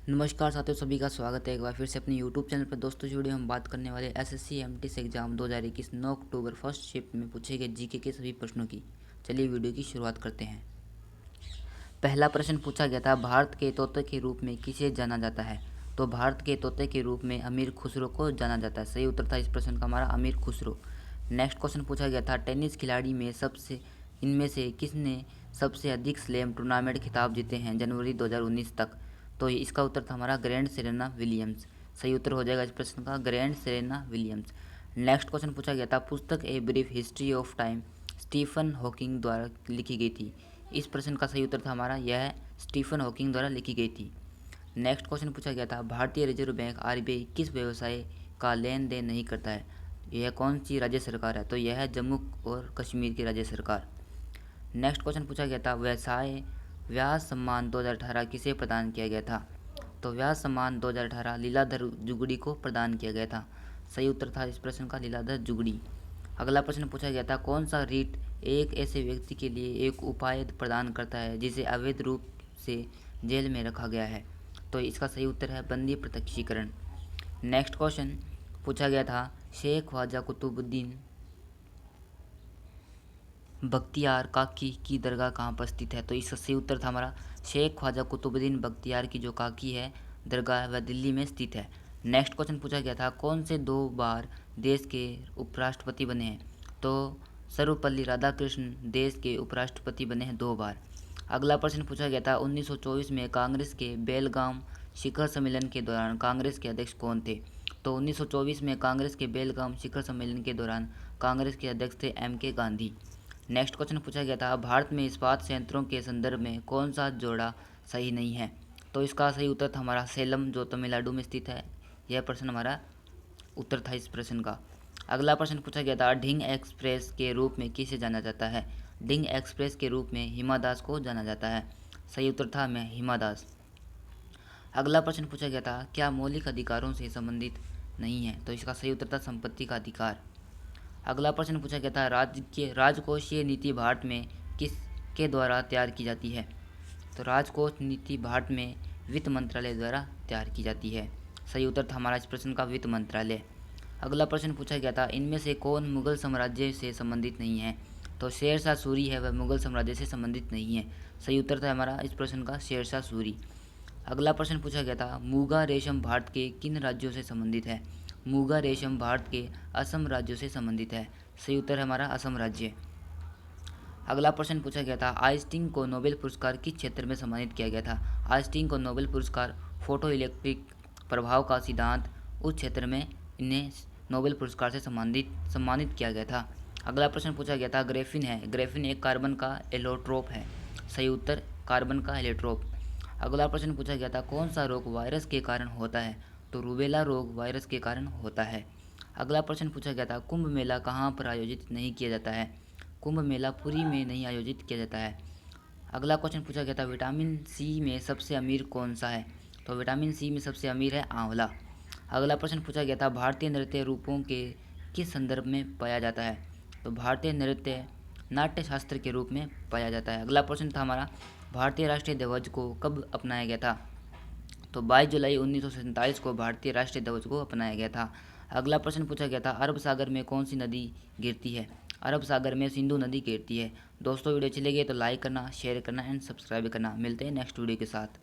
नमस्कार साथियों, सभी का स्वागत है एक बार फिर से अपने YouTube चैनल पर। दोस्तों, इस वीडियो में हम बात करने वाले SSC MTS exam 2021 9 October first shift में पूछे गए जीके के सभी प्रश्नों की। चलिए वीडियो की शुरुआत करते हैं। पहला प्रश्न पूछा गया था, भारत के तोते के रूप में किसे जाना जाता है? तो भारत के तोते के रूप में अमीर खुसरो को जाना जाता है। सही उत्तर था इस प्रश्न का हमारा अमीर खुसरो। नेक्स्ट क्वेश्चन पूछा गया था, टेनिस खिलाड़ी में इनमें से किसने सबसे अधिक स्लैम टूर्नामेंट खिताब जीते हैं जनवरी 2019 तक? तो इसका उत्तर था हमारा ग्रैंड सेरेना विलियम्स। सही उत्तर हो जाएगा इस प्रश्न का grand Serena Williams. Next question पूछा गया था, पुस्तक a brief history of time Stephen Hawking द्वारा लिखी गई थी। इस प्रश्न का सही उत्तर था हमारा यह स्टीफन हॉकिंग द्वारा लिखी गई थी। नेक्स्ट क्वेश्चन पूछा गया था, भारतीय रिजर्व बैंक आरबीआई किस व्यवसाय का लेन देन नहीं करता है? यह कौन सी राज्य सरकार है? तो यह है जम्मू और कश्मीर की राज्य सरकार। नेक्स्ट क्वेश्चन पूछा गया था, व्यवसाय व्यास सम्मान 2018 किसे प्रदान किया गया था? तो व्यास सम्मान 2018 लीलाधर जुगड़ी को प्रदान किया गया था। सही उत्तर था इस प्रश्न का लीलाधर जुगड़ी। अगला प्रश्न पूछा गया था, कौन सा रीट एक ऐसे व्यक्ति के लिए एक उपाय प्रदान करता है जिसे अवैध रूप से जेल में रखा गया है? तो इसका सही उत्तर है बंदी प्रत्यक्षीकरण। नेक्स्ट क्वेश्चन पूछा गया था, शेख ख्वाजा कुतुबुद्दीन बख्तियार काकी की दरगाह कहाँ पर स्थित है? तो इसका सही उत्तर था हमारा शेख ख्वाजा कुतुबुद्दीन बख्तियार की जो काकी है दरगाह है वह दिल्ली में स्थित है। नेक्स्ट क्वेश्चन पूछा गया था, कौन से 2 बार देश के उपराष्ट्रपति बने हैं? तो सर्वपल्ली राधाकृष्णन देश के उपराष्ट्रपति बने हैं 2 बार। अगला प्रश्न पूछा गया था, 1924 में कांग्रेस के बेलगाम शिखर सम्मेलन के दौरान कांग्रेस के अध्यक्ष कौन थे? तो 1924 में कांग्रेस के बेलगाम शिखर सम्मेलन के दौरान कांग्रेस के अध्यक्ष थे एम.के. गांधी। नेक्स्ट क्वेश्चन पूछा गया था, भारत में इस्पात संयंत्रों के संदर्भ में कौन सा जोड़ा सही नहीं है? तो इसका सही उत्तर था हमारा सेलम जो तमिलनाडु में स्थित है। यह प्रश्न हमारा उत्तर था इस प्रश्न का। अगला प्रश्न पूछा गया था, ढिंग एक्सप्रेस के रूप में किसे जाना जाता है? ढिंग एक्सप्रेस के रूप में हिमा दास को जाना जाता है। सही उत्तर था मैं हिमा दास। अगला प्रश्न पूछा गया था, क्या मौलिक अधिकारों से संबंधित नहीं है? तो इसका सही उत्तर था संपत्ति का अधिकार। अगला प्रश्न पूछा गया था, राजकोषीय नीति भारत में किसके द्वारा तैयार की जाती है? तो राजकोष नीति भारत में वित्त मंत्रालय द्वारा तैयार की जाती है। सही उत्तर था हमारा इस प्रश्न का वित्त मंत्रालय। अगला प्रश्न पूछा गया था, इनमें से कौन मुगल साम्राज्य से संबंधित नहीं है? तो शेरशाह सूरी है वह मुगल साम्राज्य से संबंधित नहीं है। सही उत्तर था हमारा इस प्रश्न का शेरशाह सूरी। अगला प्रश्न पूछा गया था, मूगा रेशम भारत के किन राज्यों से संबंधित है? मूगा रेशम भारत के असम राज्यों से संबंधित है। सही उत्तर है हमारा असम राज्य। अगला प्रश्न पूछा गया था, आइंस्टीन को नोबेल पुरस्कार किस क्षेत्र में सम्मानित किया गया था? आइंस्टीन को नोबेल पुरस्कार फोटो इलेक्ट्रिक प्रभाव का सिद्धांत उस क्षेत्र में इन्हें नोबेल पुरस्कार से सम्मानित किया गया था। अगला प्रश्न पूछा गया था, ग्रेफिन है, ग्रेफिन एक कार्बन का एलोट्रोप है। सही उत्तर कार्बन का एलोट्रोप। अगला प्रश्न पूछा गया था, कौन सा रोग वायरस के कारण होता है? तो रूबेला रोग वायरस के कारण होता है। अगला प्रश्न पूछा गया था, कुंभ मेला कहाँ पर आयोजित नहीं किया जाता है? कुंभ मेला पुरी में नहीं आयोजित किया जाता है। अगला क्वेश्चन पूछा गया था, विटामिन सी में सबसे अमीर कौन सा है? तो विटामिन सी में सबसे अमीर है आंवला। अगला प्रश्न पूछा गया था, भारतीय नृत्य रूपों के किस संदर्भ में पाया जाता है? तो भारतीय नृत्य नाट्य शास्त्र के रूप में पाया जाता है। अगला प्रश्न था हमारा, भारतीय राष्ट्रीय ध्वज को कब अपनाया गया था? तो 22 जुलाई 1947 को भारतीय राष्ट्रीय ध्वज को अपनाया गया था। अगला प्रश्न पूछा गया था, अरब सागर में कौन सी नदी गिरती है? अरब सागर में सिंधु नदी गिरती है। दोस्तों, वीडियो अच्छी लगी तो लाइक करना, शेयर करना एंड सब्सक्राइब करना। मिलते हैं नेक्स्ट वीडियो के साथ।